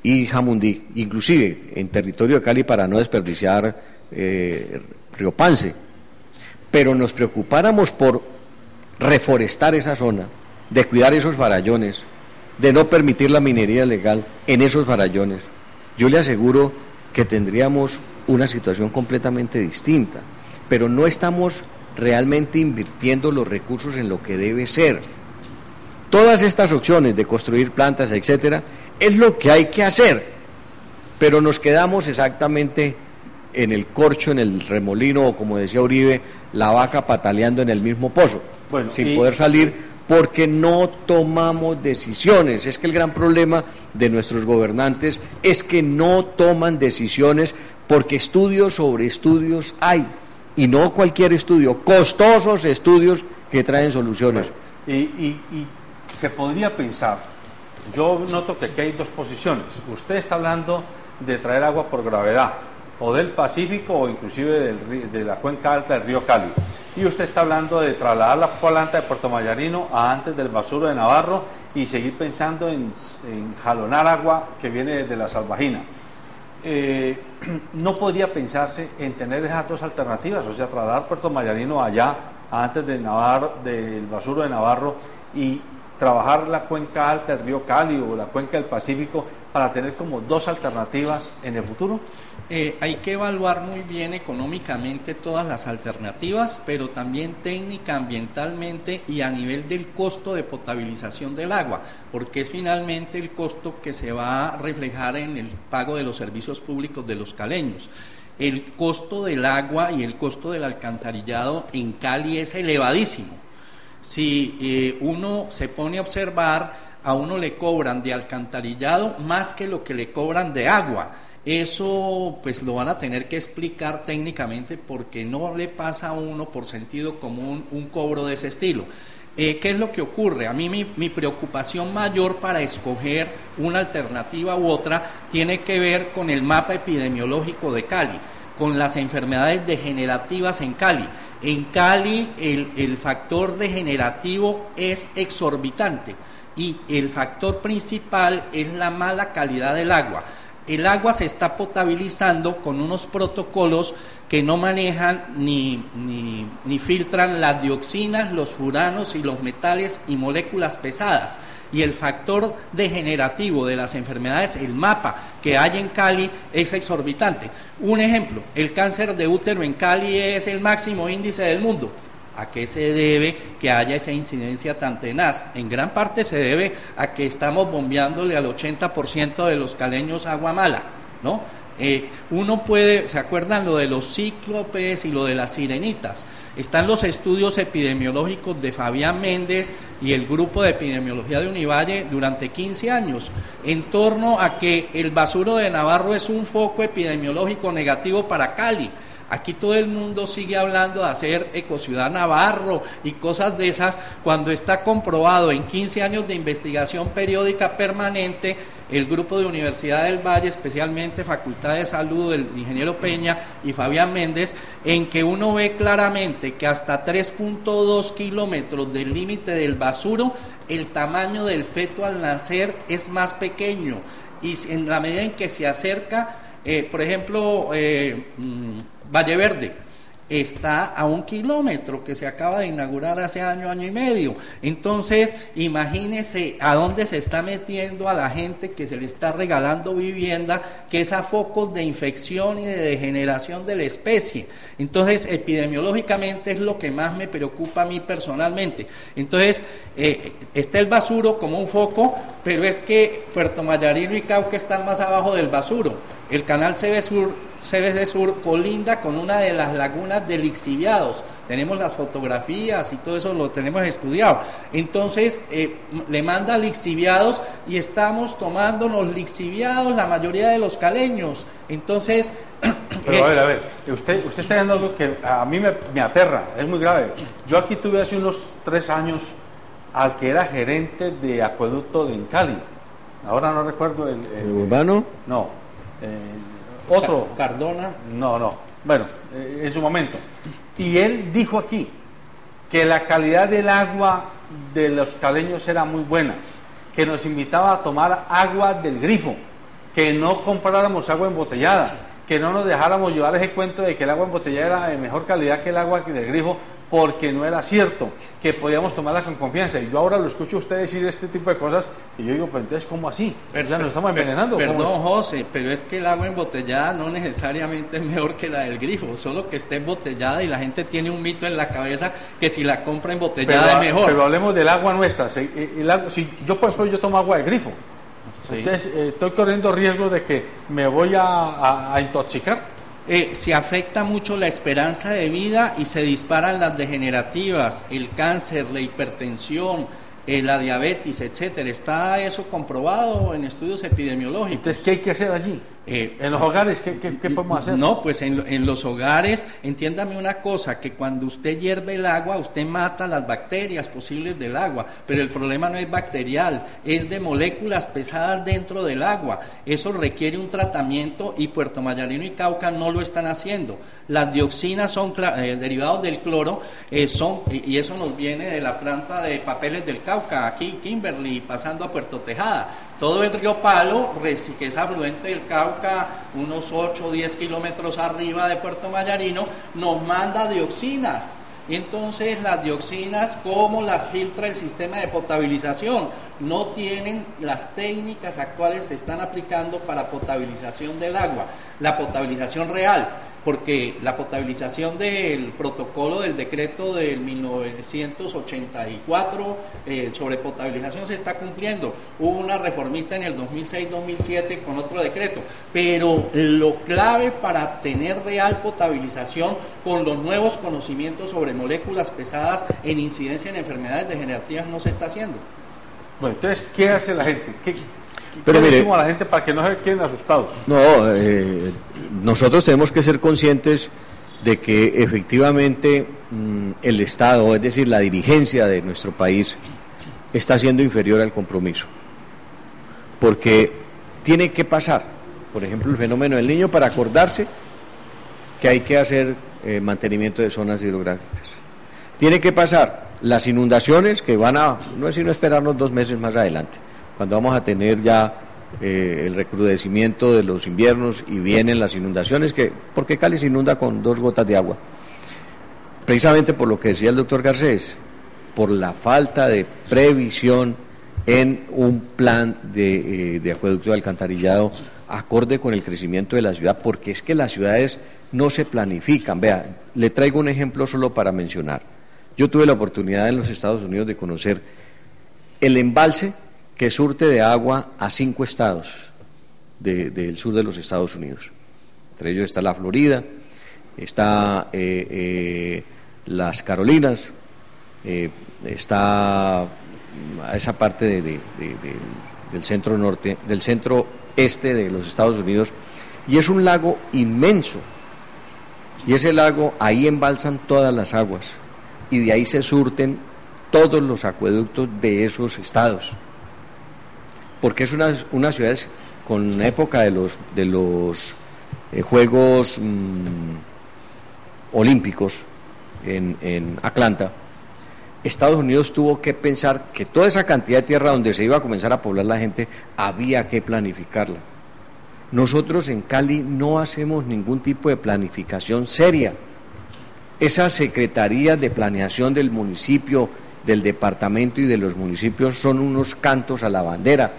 y Jamundí, inclusive en territorio de Cali para no desperdiciar Río Pance, pero nos preocupáramos por reforestar esa zona, de cuidar esos farallones, de no permitir la minería ilegal en esos farallones, yo le aseguro que tendríamos una situación completamente distinta, pero no estamos realmente invirtiendo los recursos en lo que debe ser. Todas estas opciones de construir plantas, etcétera, es lo que hay que hacer, pero nos quedamos exactamente en el corcho, en el remolino, o como decía Uribe, la vaca pataleando en el mismo pozo, sin poder salir, porque no tomamos decisiones. Es que el gran problema de nuestros gobernantes es que no toman decisiones, porque estudios sobre estudios hay, y no cualquier estudio, costosos estudios que traen soluciones. Y se podría pensar, yo noto que aquí hay dos posiciones. Usted está hablando de traer agua por gravedad, o del Pacífico o inclusive de la cuenca alta del río Cali. Y usted está hablando de trasladar la planta de Puerto Mayarino a antes del basuro de Navarro y seguir pensando en jalonar agua que viene desde la Salvajina. ¿No podría pensarse en tener esas dos alternativas? O sea, trasladar Puerto Mayarino allá antes del basuro de Navarro y trabajar la cuenca alta del río Cali o la cuenca del Pacífico para tener como dos alternativas en el futuro? Hay que evaluar muy bien económicamente todas las alternativas, pero también técnica, ambientalmente y a nivel del costo de potabilización del agua, porque es finalmente el costo que se va a reflejar en el pago de los servicios públicos de los caleños. El costo del agua y el costo del alcantarillado en Cali es elevadísimo. Si uno se pone a observar, a uno le cobran de alcantarillado más que lo que le cobran de agua. Eso pues lo van a tener que explicar técnicamente porque no le pasa a uno por sentido común un cobro de ese estilo. ¿Qué es lo que ocurre? A mí mi preocupación mayor para escoger una alternativa u otra tiene que ver con el mapa epidemiológico de Cali, con las enfermedades degenerativas en Cali. En Cali el factor degenerativo es exorbitante y el factor principal es la mala calidad del agua. El agua se está potabilizando con unos protocolos que no manejan ni filtran las dioxinas, los furanos y los metales y moléculas pesadas. Y el factor degenerativo de las enfermedades, el mapa que hay en Cali, es exorbitante. Un ejemplo, el cáncer de útero en Cali es el máximo índice del mundo. ¿A qué se debe que haya esa incidencia tan tenaz? En gran parte se debe a que estamos bombeándole al 80% de los caleños agua mala, ¿no? Uno puede, ¿se acuerdan lo de los cíclopes y lo de las sirenitas? Están los estudios epidemiológicos de Fabián Méndez y el grupo de epidemiología de Univalle durante 15 años, en torno a que el basuro de Navarro es un foco epidemiológico negativo para Cali. Aquí todo el mundo sigue hablando de hacer Ecociudad Navarro y cosas de esas, cuando está comprobado en 15 años de investigación periódica permanente, el grupo de Universidad del Valle, especialmente Facultad de Salud, el ingeniero Peña y Fabián Méndez, en que uno ve claramente que hasta 3.2 kilómetros del límite del basuro, el tamaño del feto al nacer es más pequeño, y en la medida en que se acerca, por ejemplo, Valle Verde está a 1 kilómetro, que se acaba de inaugurar hace año y medio. Entonces, imagínese a dónde se está metiendo a la gente que se le está regalando vivienda, que es a focos de infección y de degeneración de la especie. Entonces, epidemiológicamente es lo que más me preocupa a mí personalmente. Entonces, está el basuro como un foco, pero es que Puerto Mayarino y Cauca están más abajo del basuro. El canal CBC Sur colinda con una de las lagunas de lixiviados. Tenemos las fotografías y todo eso lo tenemos estudiado. Entonces, le manda lixiviados y estamos tomando los lixiviados la mayoría de los caleños. Entonces... Pero a ver, usted está viendo algo que a mí me aterra, es muy grave. Yo aquí tuve hace unos 3 años al que era gerente de acueducto de Cali. Ahora no recuerdo el ¿Urbano? No. Otro. Cardona. No. Bueno, en su momento. Y él dijo aquí que la calidad del agua de los caleños era muy buena, que nos invitaba a tomar agua del grifo, que no compráramos agua embotellada, que no nos dejáramos llevar ese cuento de que el agua embotellada era de mejor calidad que el agua del grifo, porque no era cierto, que podíamos tomarla con confianza. Y yo ahora lo escucho a usted decir este tipo de cosas y yo digo, pues entonces, ¿cómo así? O sea, nos estamos envenenando. Perdón, José, pero es que el agua embotellada no necesariamente es mejor que la del grifo, solo que esté embotellada, y la gente tiene un mito en la cabeza que si la compra embotellada es mejor. Pero hablemos del agua nuestra. Si yo, por ejemplo, yo tomo agua de grifo, sí. Entonces estoy corriendo riesgo de que me voy a intoxicar. Se afecta mucho la esperanza de vida y se disparan las degenerativas, el cáncer, la hipertensión, la diabetes, etcétera. Está eso comprobado en estudios epidemiológicos. Entonces, ¿qué hay que hacer allí? ¿En los hogares qué podemos hacer? No, pues en los hogares, entiéndame una cosa, que cuando usted hierve el agua, usted mata las bacterias posibles del agua, pero el problema no es bacterial, es de moléculas pesadas dentro del agua. Eso requiere un tratamiento y Puerto Mayarino y Cauca no lo están haciendo. Las dioxinas son derivados del cloro, y eso nos viene de la planta de papeles del Cauca, aquí Kimberly, pasando a Puerto Tejada. Todo el río Palo, que es afluente del Cauca, unos 8 o 10 kilómetros arriba de Puerto Mayarino, nos manda dioxinas. Entonces las dioxinas, ¿cómo las filtra el sistema de potabilización? No tienen las técnicas actuales que se están aplicando para potabilización del agua, la potabilización real, porque la potabilización del protocolo del decreto del 1984 sobre potabilización se está cumpliendo. Hubo una reformita en el 2006-2007 con otro decreto, pero lo clave para tener real potabilización con los nuevos conocimientos sobre moléculas pesadas en incidencia en enfermedades degenerativas no se está haciendo. Bueno, entonces, ¿qué hace la gente? ¿Qué Pero le mire, decimos a la gente para que no se queden asustados? No, nosotros tenemos que ser conscientes de que efectivamente el Estado, es decir, la dirigencia de nuestro país, está siendo inferior al compromiso. Porque tiene que pasar, por ejemplo, el fenómeno del Niño para acordarse que hay que hacer mantenimiento de zonas hidrográficas. Tiene que pasar las inundaciones que van a, no es sino esperarnos 2 meses más adelante, cuando vamos a tener ya el recrudecimiento de los inviernos y vienen las inundaciones, porque Cali se inunda con 2 gotas de agua, precisamente por lo que decía el doctor Garcés, por la falta de previsión en un plan de acueducto de alcantarillado acorde con el crecimiento de la ciudad, porque es que las ciudades no se planifican. Vea, le traigo un ejemplo solo para mencionar. Yo tuve la oportunidad en los Estados Unidos de conocer el embalse que surte de agua a 5 estados del sur de los Estados Unidos. Entre ellos está la Florida, está las Carolinas, está esa parte del centro norte, del centro este de los Estados Unidos, y es un lago inmenso, y ese lago, ahí embalsan todas las aguas, y de ahí se surten todos los acueductos de esos estados, porque es una ciudad con época de los Juegos Olímpicos en Atlanta. Estados Unidos tuvo que pensar que toda esa cantidad de tierra donde se iba a comenzar a poblar la gente, había que planificarla. Nosotros en Cali no hacemos ningún tipo de planificación seria. Esas secretarías de planeación del municipio, del departamento y de los municipios son unos cantos a la bandera,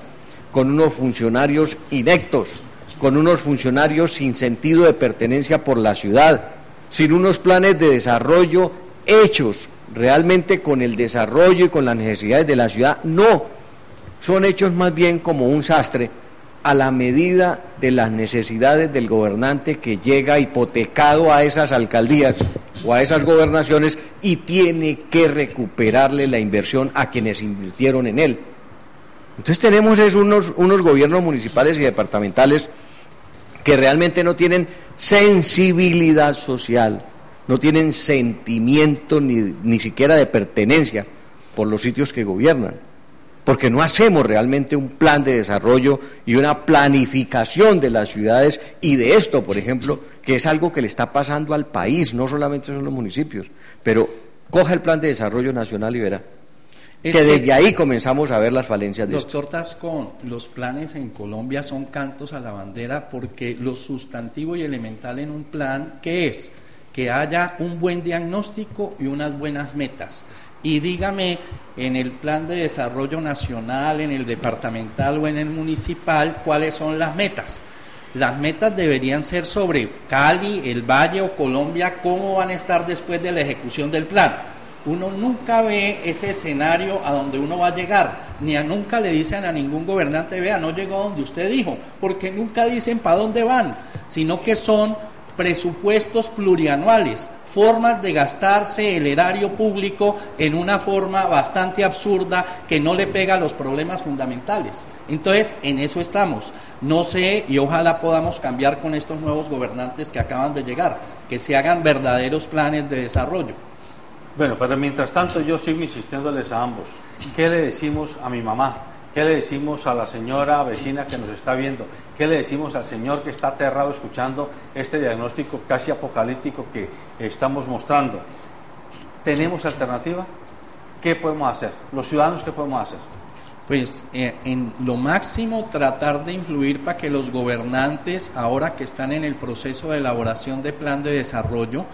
con unos funcionarios ineptos, con unos funcionarios sin sentido de pertenencia por la ciudad, sin unos planes de desarrollo hechos realmente con el desarrollo y con las necesidades de la ciudad. No, son hechos más bien como un sastre a la medida de las necesidades del gobernante que llega hipotecado a esas alcaldías o a esas gobernaciones y tiene que recuperarle la inversión a quienes invirtieron en él. Entonces tenemos unos gobiernos municipales y departamentales que realmente no tienen sensibilidad social, no tienen sentimiento ni siquiera de pertenencia por los sitios que gobiernan, porque no hacemos realmente un plan de desarrollo y una planificación de las ciudades y de esto, por ejemplo, que es algo que le está pasando al país, no solamente son los municipios, pero coja el plan de desarrollo nacional y verá que desde ahí comenzamos a ver las falencias de esto. Doctor Tascón, los planes en Colombia son cantos a la bandera porque lo sustantivo y elemental en un plan, ¿qué es? Que haya un buen diagnóstico y unas buenas metas. Y dígame, en el plan de desarrollo nacional, en el departamental o en el municipal, ¿cuáles son las metas? Las metas deberían ser sobre Cali, el Valle o Colombia, cómo van a estar después de la ejecución del plan. Uno nunca ve ese escenario a donde uno va a llegar, nunca le dicen a ningún gobernante, vea, no llegó a donde usted dijo, porque nunca dicen para dónde van, sino que son presupuestos plurianuales, formas de gastarse el erario público en una forma bastante absurda que no le pega a los problemas fundamentales. Entonces, en eso estamos. No sé, y ojalá podamos cambiar con estos nuevos gobernantes que acaban de llegar, que se hagan verdaderos planes de desarrollo. Bueno, pero mientras tanto yo sigo insistiéndoles a ambos. ¿Qué le decimos a mi mamá? ¿Qué le decimos a la señora vecina que nos está viendo? ¿Qué le decimos al señor que está aterrado escuchando este diagnóstico casi apocalíptico que estamos mostrando? ¿Tenemos alternativa? ¿Qué podemos hacer? ¿Los ciudadanos qué podemos hacer? Pues en lo máximo tratar de influir para que los gobernantes, ahora que están en el proceso de elaboración de plan de desarrollo,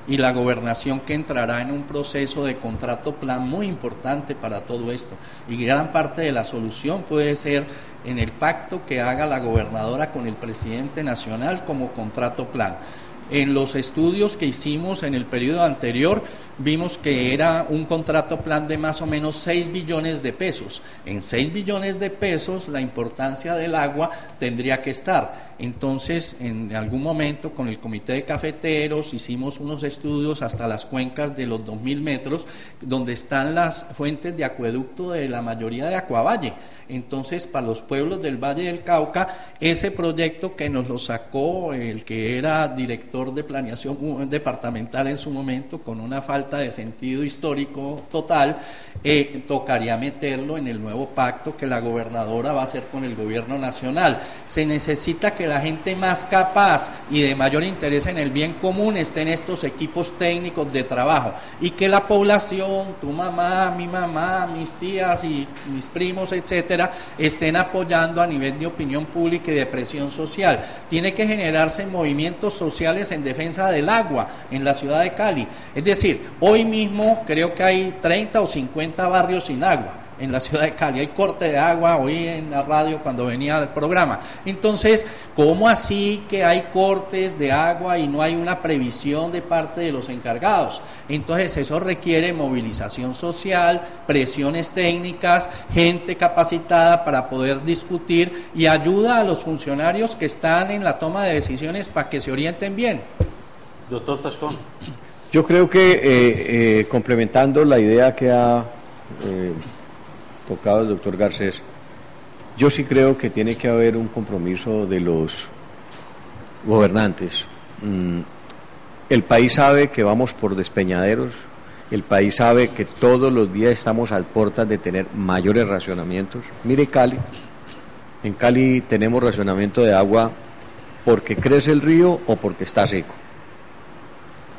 y la gobernación, que entrará en un proceso de contrato plan muy importante para todo esto. Y gran parte de la solución puede ser en el pacto que haga la gobernadora con el presidente nacional como contrato plan. En los estudios que hicimos en el periodo anterior, vimos que era un contrato plan de más o menos 6 billones de pesos. En 6 billones de pesos la importancia del agua tendría que estar. Entonces, en algún momento con el Comité de Cafeteros hicimos unos estudios hasta las cuencas de los 2.000 metros, donde están las fuentes de acueducto de la mayoría de Acuavalle. Entonces, para los pueblos del Valle del Cauca, ese proyecto que nos lo sacó el que era director de planeación departamental en su momento, con una falta de sentido histórico total, tocaría meterlo en el nuevo pacto que la gobernadora va a hacer con el gobierno nacional. Se necesita que la gente más capaz y de mayor interés en el bien común esté en estos equipos técnicos de trabajo, y que la población, tu mamá, mi mamá, mis tías y mis primos, etcétera, estén apoyando a nivel de opinión pública y de presión social. Tiene que generarse movimientos sociales en defensa del agua en la ciudad de Cali. Es decir, hoy mismo creo que hay 30 o 50 barrios sin agua en la ciudad de Cali. Hay corte de agua, oí en la radio cuando venía el programa. Entonces, ¿cómo así que hay cortes de agua y no hay una previsión de parte de los encargados? Entonces, eso requiere movilización social, presiones técnicas, gente capacitada para poder discutir, y ayuda a los funcionarios que están en la toma de decisiones para que se orienten bien. Doctor Tascón. Yo creo que complementando la idea que ha tocado el doctor Garcés, yo sí creo que tiene que haber un compromiso de los gobernantes. El país sabe que vamos por despeñaderos, el país sabe que todos los días estamos a puertas de tener mayores racionamientos. Mire Cali, en Cali tenemos racionamiento de agua porque crece el río o porque está seco,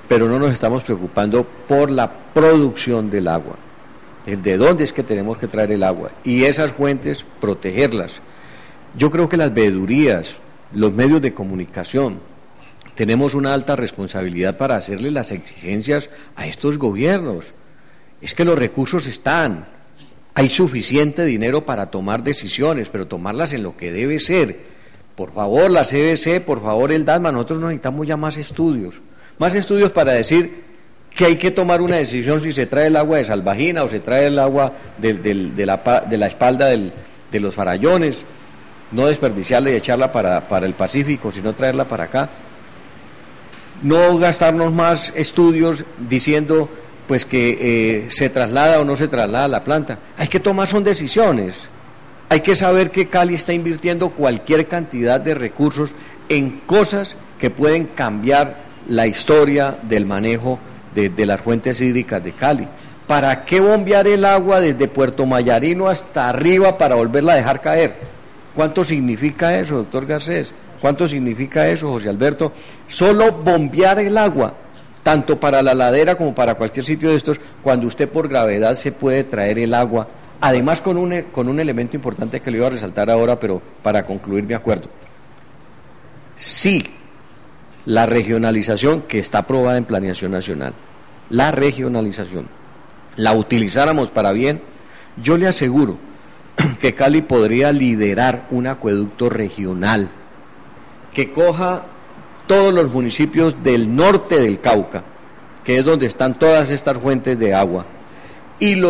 pero no nos estamos preocupando por la producción del agua, de dónde es que tenemos que traer el agua, y esas fuentes protegerlas. Yo creo que las veedurías, los medios de comunicación, tenemos una alta responsabilidad para hacerle las exigencias a estos gobiernos. Es que los recursos están, hay suficiente dinero para tomar decisiones, pero tomarlas en lo que debe ser. Por favor, la CBC, por favor, el DASMA, nosotros necesitamos ya más estudios para decir que hay que tomar una decisión si se trae el agua de Salvajina o se trae el agua de la espalda de los Farallones, no desperdiciarla y echarla para el Pacífico, sino traerla para acá. No gastarnos más estudios diciendo pues que se traslada o no se traslada la planta. Hay que tomar son decisiones. Hay que saber que Cali está invirtiendo cualquier cantidad de recursos en cosas que pueden cambiar la historia del manejo de las fuentes hídricas de Cali. ¿Para qué bombear el agua desde Puerto Mayarino hasta arriba para volverla a dejar caer? ¿Cuánto significa eso, doctor Garcés? ¿Cuánto significa eso, José Alberto? Solo bombear el agua, tanto para la ladera como para cualquier sitio de estos, cuando usted por gravedad se puede traer el agua. Además con un elemento importante que le iba a resaltar ahora, pero para concluir mi acuerdo. Sí, la regionalización que está aprobada en Planeación Nacional, la regionalización, la utilizáramos para bien, yo le aseguro que Cali podría liderar un acueducto regional que coja todos los municipios del norte del Cauca, que es donde están todas estas fuentes de agua, y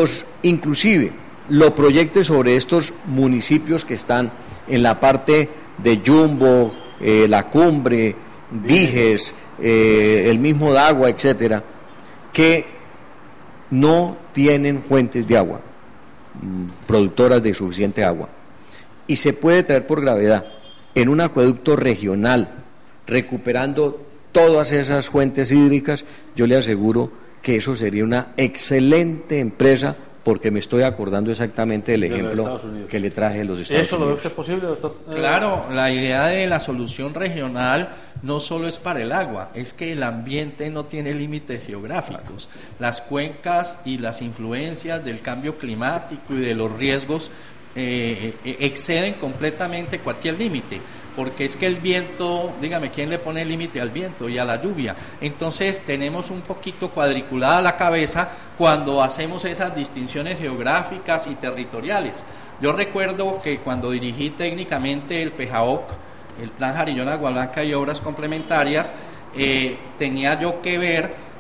inclusive lo proyecte sobre estos municipios que están en la parte de Yumbo, La Cumbre, Viges, el mismo Dagua, etcétera, que no tienen fuentes de agua, productoras de suficiente agua, y se puede traer por gravedad en un acueducto regional, recuperando todas esas fuentes hídricas. Yo le aseguro que eso sería una excelente empresa, porque me estoy acordando exactamente del ejemplo que le traje de los Estados Unidos. ¿Eso lo ve usted posible, doctor? Claro, la idea de la solución regional no solo es para el agua, es que el ambiente no tiene límites geográficos. Las cuencas y las influencias del cambio climático y de los riesgos exceden completamente cualquier límite. porque es que el viento, dígame, ¿quién le pone límite al viento y a la lluvia? Entonces tenemos un poquito cuadriculada la cabeza cuando hacemos esas distinciones geográficas y territoriales. Yo recuerdo que cuando dirigí técnicamente el PEJAOC, el Plan Jarillón-Agua Blanca y Obras Complementarias, tenía yo que ver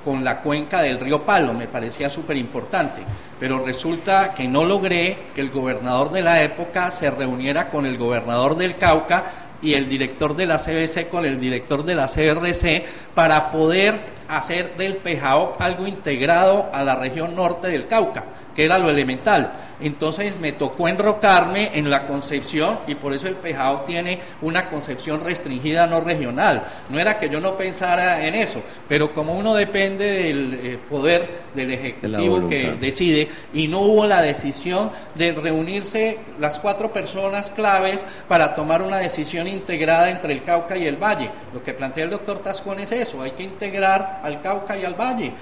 con la cuenca del río Palo, me parecía súper importante, pero resulta que no logré que el gobernador de la época se reuniera con el gobernador del Cauca y el director de la CBC con el director de la CRC para poder hacer del PEJAOC algo integrado a la región norte del Cauca, que era lo elemental. Entonces me tocó enrocarme en la concepción, y por eso el PEJAOC tiene una concepción restringida, no regional. No era que yo no pensara en eso, pero como uno depende del poder del Ejecutivo que decide, y no hubo la decisión de reunirse las 4 personas claves para tomar una decisión integrada entre el Cauca y el Valle. Lo que plantea el doctor Tascón es eso, hay que integrar al Cauca y al Valle.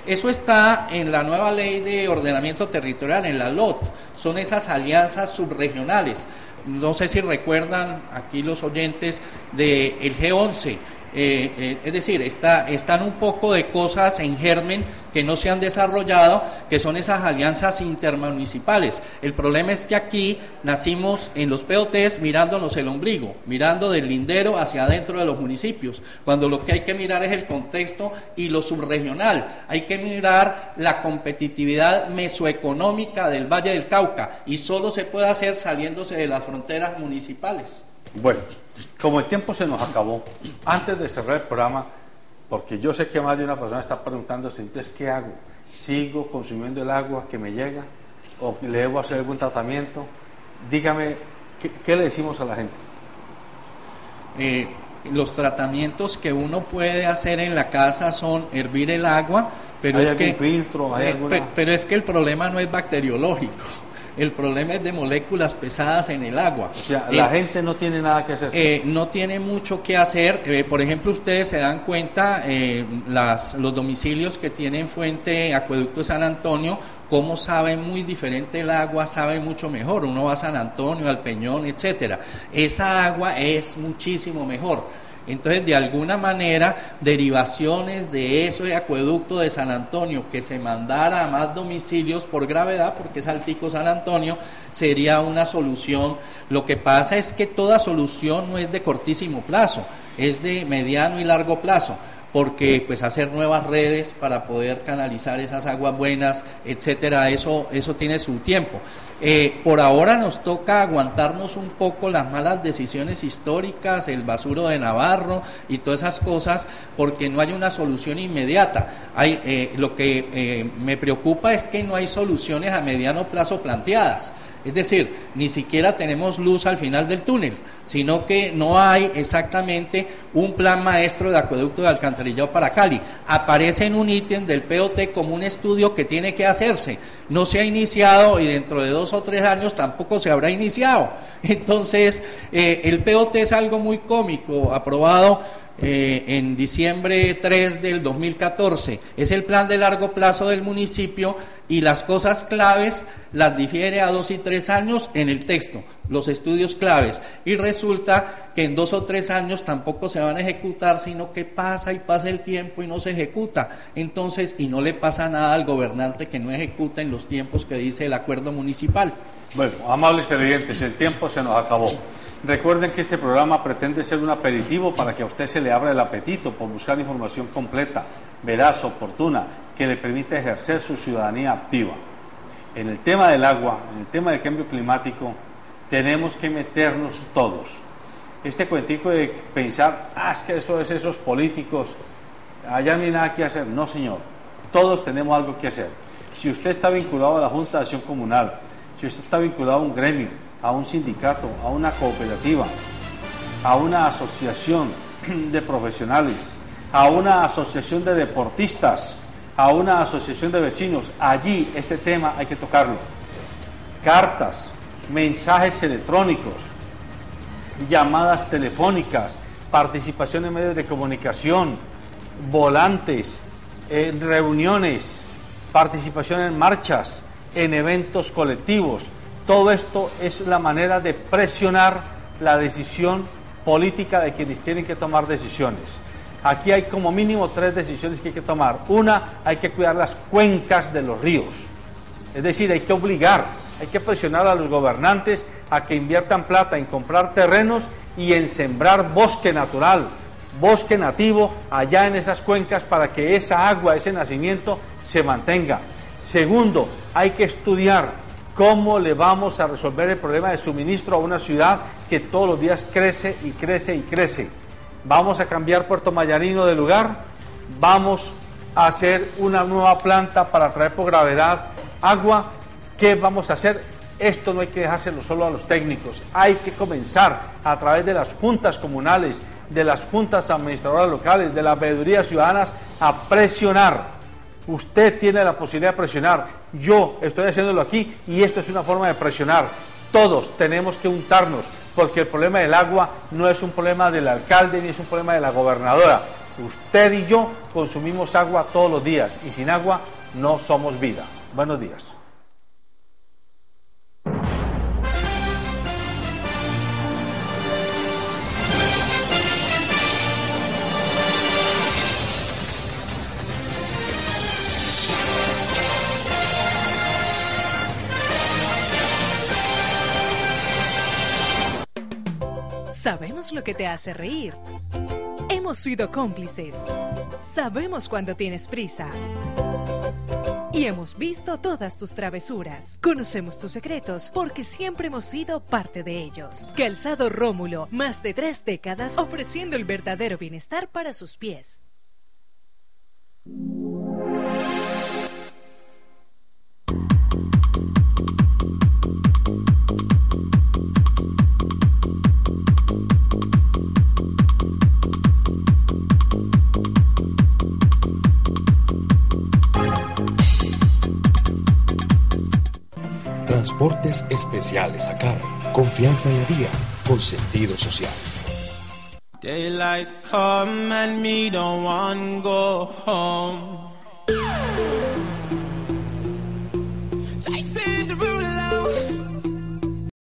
Eso está en la nueva ley de ordenamiento territorial, en la LOT, son esas alianzas subregionales. No sé si recuerdan aquí los oyentes del G11, es decir, están un poco de cosas en germen que no se han desarrollado, que son esas alianzas intermunicipales. El problema es que aquí nacimos en los POTs mirándonos el ombligo, mirando del lindero hacia adentro de los municipios, cuando lo que hay que mirar es el contexto y lo subregional. Hay que mirar la competitividad mesoeconómica del Valle del Cauca, y solo se puede hacer saliéndose de las fronteras municipales. Bueno, como el tiempo se nos acabó, antes de cerrar el programa, porque yo sé que más de una persona está preguntándose, entonces, ¿qué hago? ¿Sigo consumiendo el agua que me llega? ¿O le debo hacer algún tratamiento? Dígame, ¿qué le decimos a la gente? Los tratamientos que uno puede hacer en la casa son hervir el agua, pero es que filtro, pero es que el problema no es bacteriológico. El problema es de moléculas pesadas en el agua. O sea, la gente no tiene nada que hacer. No tiene mucho que hacer. Por ejemplo, ustedes se dan cuenta, los domicilios que tienen fuente Acueducto de San Antonio, cómo sabe muy diferente el agua, sabe mucho mejor. Uno va a San Antonio, al Peñón, etcétera. Esa agua es muchísimo mejor. Entonces, de alguna manera, derivaciones de eso de Acueducto de San Antonio, que se mandara a más domicilios por gravedad, porque es altico San Antonio, sería una solución. Lo que pasa es que toda solución no es de cortísimo plazo, es de mediano y largo plazo, porque pues hacer nuevas redes para poder canalizar esas aguas buenas, etcétera, eso tiene su tiempo. Por ahora nos toca aguantarnos un poco las malas decisiones históricas, el basuro de Navarro y todas esas cosas, porque no hay una solución inmediata. Lo que me preocupa es que no hay soluciones a mediano plazo planteadas. Es decir, ni siquiera tenemos luz al final del túnel, sino que no hay exactamente un plan maestro de acueducto de alcantarillado para Cali. Aparece en un ítem del POT como un estudio que tiene que hacerse. No se ha iniciado y dentro de 2 o 3 años tampoco se habrá iniciado. Entonces, el POT es algo muy cómico, aprobado en diciembre 3 del 2014. Es el plan de largo plazo del municipio y las cosas claves las difiere a 2 y 3 años en el texto, los estudios claves, y resulta que en 2 o 3 años tampoco se van a ejecutar, sino que pasa y pasa el tiempo y no se ejecuta. Entonces, y no le pasa nada al gobernante que no ejecuta en los tiempos que dice el acuerdo municipal. Bueno, amables televidentes, el tiempo se nos acabó. Recuerden que este programa pretende ser un aperitivo para que a usted se le abra el apetito por buscar información completa, veraz, oportuna, que le permita ejercer su ciudadanía activa. En el tema del agua, en el tema del cambio climático, tenemos que meternos todos. Este cuentico de pensar, es que eso es esos políticos, allá no hay nada que hacer. No, señor, todos tenemos algo que hacer. Si usted está vinculado a la Junta de Acción Comunal, si usted está vinculado a un gremio, a un sindicato, a una cooperativa, a una asociación de profesionales, a una asociación de deportistas, a una asociación de vecinos, allí este tema hay que tocarlo. Cartas, mensajes electrónicos, llamadas telefónicas, participación en medios de comunicación, volantes, reuniones, participación en marchas, en eventos colectivos. Todo esto es la manera de presionar la decisión política de quienes tienen que tomar decisiones. Aquí hay como mínimo 3 decisiones que hay que tomar. Una, hay que cuidar las cuencas de los ríos. Es decir, hay que obligar, hay que presionar a los gobernantes a que inviertan plata en comprar terrenos y en sembrar bosque natural, bosque nativo allá en esas cuencas para que esa agua, ese nacimiento se mantenga. Segundo, hay que estudiar cómo le vamos a resolver el problema de suministro a una ciudad que todos los días crece y crece y crece. Vamos a cambiar Puerto Mayarino de lugar, vamos a hacer una nueva planta para traer por gravedad agua. ¿Qué vamos a hacer? Esto no hay que dejárselo solo a los técnicos, hay que comenzar a través de las juntas comunales, de las juntas administradoras locales, de las veedurías ciudadanas a presionar. Usted tiene la posibilidad de presionar, yo estoy haciéndolo aquí y esto es una forma de presionar. Todos tenemos que untarnos, porque el problema del agua no es un problema del alcalde ni es un problema de la gobernadora. Usted y yo consumimos agua todos los días y sin agua no somos vida. Buenos días. Sabemos lo que te hace reír. Hemos sido cómplices. Sabemos cuando tienes prisa. Y hemos visto todas tus travesuras. Conocemos tus secretos porque siempre hemos sido parte de ellos. Calzado Rómulo, más de 3 décadas ofreciendo el verdadero bienestar para sus pies. Transportes especiales a cargo. Confianza en la vía con sentido social. Daylight come and me don't want go home.